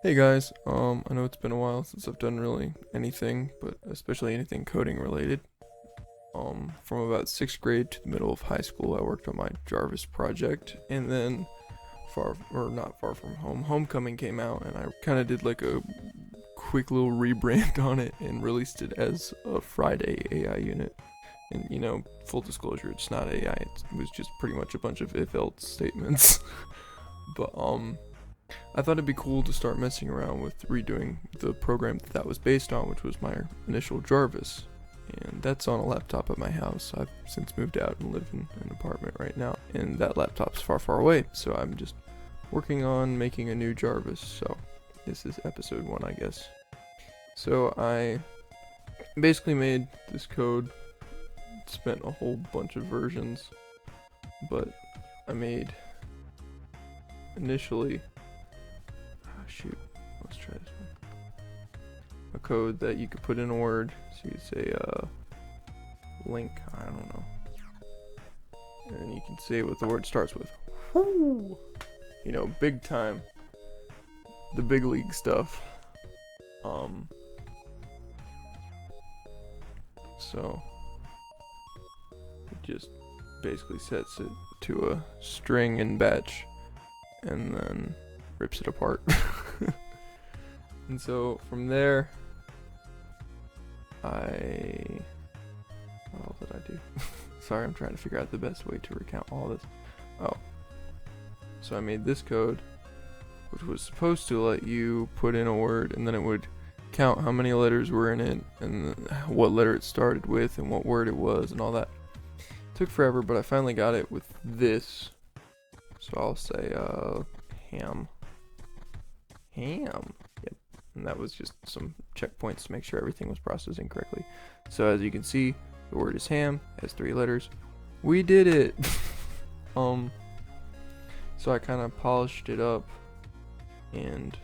Hey guys, I know it's been a while since I've done really anything, but especially anything coding related. From about 6th grade to the middle of high school, I worked on my Jarvis project, and then not far from home, Homecoming came out, and I kind of did like a quick little rebrand on it and released it as a Friday AI unit. And full disclosure, it's not AI, it was just pretty much a bunch of if-else statements. But I thought it'd be cool to start messing around with redoing the program that was based on, which was my initial Jarvis. And that's on a laptop at my house. I've since moved out and live in an apartment right now. And that laptop's far, far away. So I'm just working on making a new Jarvis. So this is episode 1, I guess. So I basically made this code, spent a whole bunch of versions, but I made initially let's try this one. A code that you could put in a word. So you say link, I don't know. And you can say what the word starts with. Woo! Big time. The big league stuff. So it just basically sets it to a string in batch and then rips it apart. And so from there, what all did I do? Sorry, I'm trying to figure out the best way to recount all this. Oh, so I made this code, which was supposed to let you put in a word, and then it would count how many letters were in it, and what letter it started with, and what word it was, and all that. It took forever, but I finally got it with this. So I'll say ham. Yep. And that was just some checkpoints to make sure everything was processing correctly. So as you can see, the word is ham, has 3 letters. We did it. So I kind of polished it up, and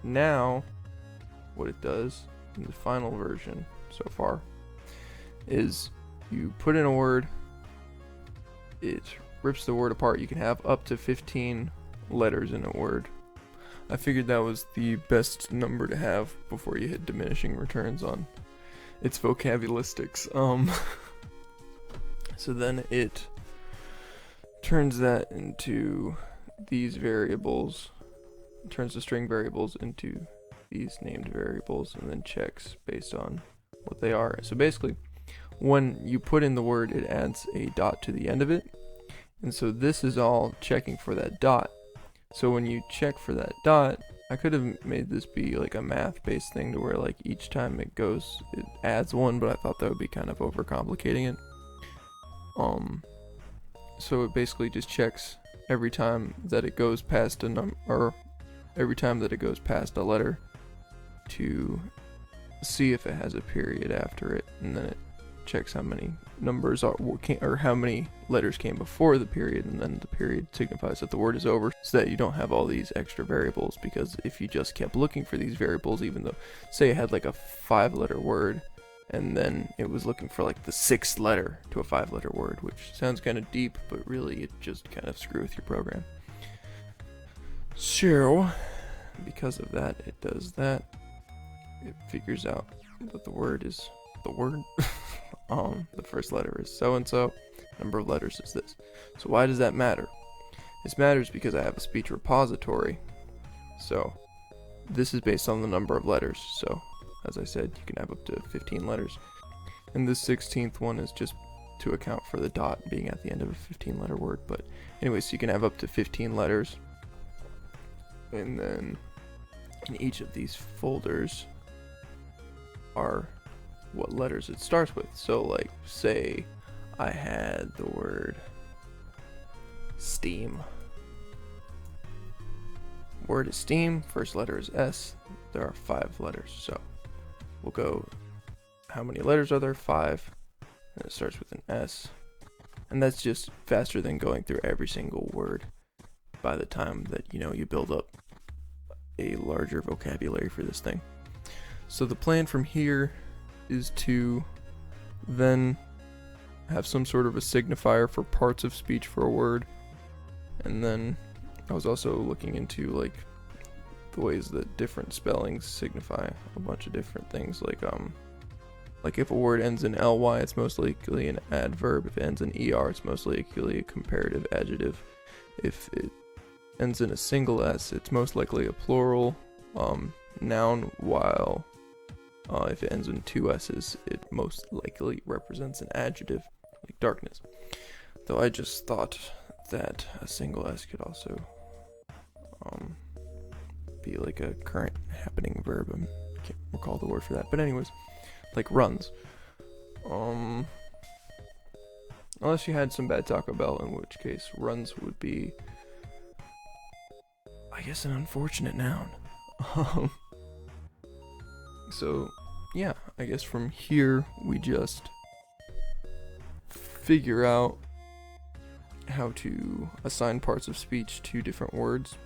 now what it does in the final version so far is you put in a word, it rips the word apart. You can have up to 15 letters in a word. I figured that was the best number to have before you hit diminishing returns on its vocabularistics. So then it turns that into these variables, turns the string variables into these named variables, and then checks based on what they are. So basically, when you put in the word, it adds a dot to the end of it. And so this is all checking for that dot. So when you check for that dot, I could have made this be like a math-based thing to where like each time it goes, it adds 1, but I thought that would be kind of overcomplicating it. So it basically just checks every time that it goes past a number, or every time that it goes past a letter, to see if it has a period after it, and then it checks how many numbers are or how many letters came before the period, and then the period signifies that the word is over, so that you don't have all these extra variables. Because if you just kept looking for these variables, even though say it had like a 5-letter word and then it was looking for like the 6th letter to a 5-letter word, which sounds kind of deep, but really it just kind of screws with your program. So because of that, it does that. It figures out that the word is the word. The first letter is so and so, number of letters is this. So why does that matter? This matters because I have a speech repository. So this is based on the number of letters. So as I said, you can have up to 15 letters. And this 16th one is just to account for the dot being at the end of a 15-letter word. But anyway, so you can have up to 15 letters. And then in each of these folders are what letters it starts with. So like say I had the word steam. Word is steam, first letter is S. There are 5 letters, so we'll go, how many letters are there? 5, and it starts with an S. And that's just faster than going through every single word by the time that you build up a larger vocabulary for this thing. So the plan from here is to then have some sort of a signifier for parts of speech for a word. And then I was also looking into like the ways that different spellings signify a bunch of different things. Like if a word ends in ly, it's most likely an adverb. If it ends in er, it's most likely a comparative adjective. If it ends in a single s, it's most likely a plural noun, while if it ends in two s's, it most likely represents an adjective, like darkness. Though I just thought that a single s could also be like a current happening verb. I can't recall the word for that, but anyways, like runs. Unless you had some bad Taco Bell, in which case runs would be, I guess, an unfortunate noun. So yeah, I guess from here we just figure out how to assign parts of speech to different words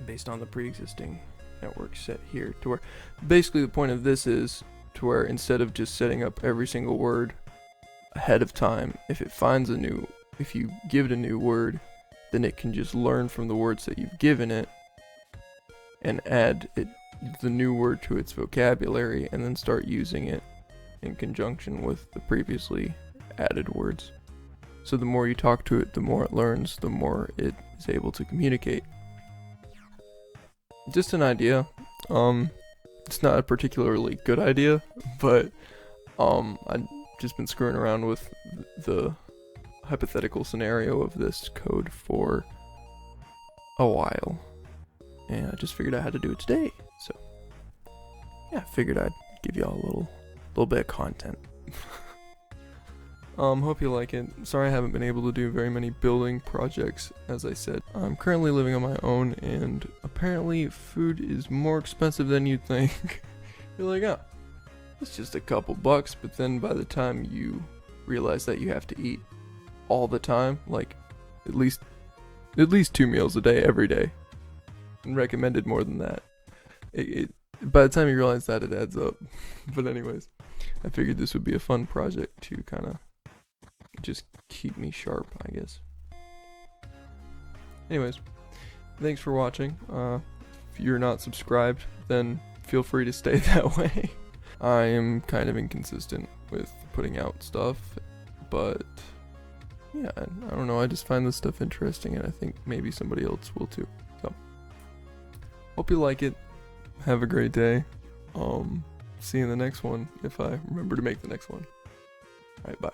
based on the pre-existing network set here, to where basically the point of this is to where instead of just setting up every single word ahead of time, if you give it a new word, then it can just learn from the words that you've given it and add the new word to its vocabulary, and then start using it in conjunction with the previously added words. So the more you talk to it, the more it learns, the more it is able to communicate. Just an idea. It's not a particularly good idea, but I've just been screwing around with the hypothetical scenario of this code for a while, and I just figured I had to do it today. So yeah, I figured I'd give y'all a little bit of content. Hope you like it. Sorry I haven't been able to do very many building projects, as I said. I'm currently living on my own, and apparently food is more expensive than you'd think. You're like, oh, it's just a couple bucks, but then by the time you realize that you have to eat all the time, like at least 2 meals a day every day, and recommended more than that, by the time you realize that, it adds up. But anyways, I figured this would be a fun project to kind of just keep me sharp, I guess. Anyways, thanks for watching. If you're not subscribed, then feel free to stay that way. I am kind of inconsistent with putting out stuff, but yeah, I don't know, I just find this stuff interesting, and I think maybe somebody else will too. So, hope you like it. Have a great day. See you in the next one, if I remember to make the next one. Alright, bye.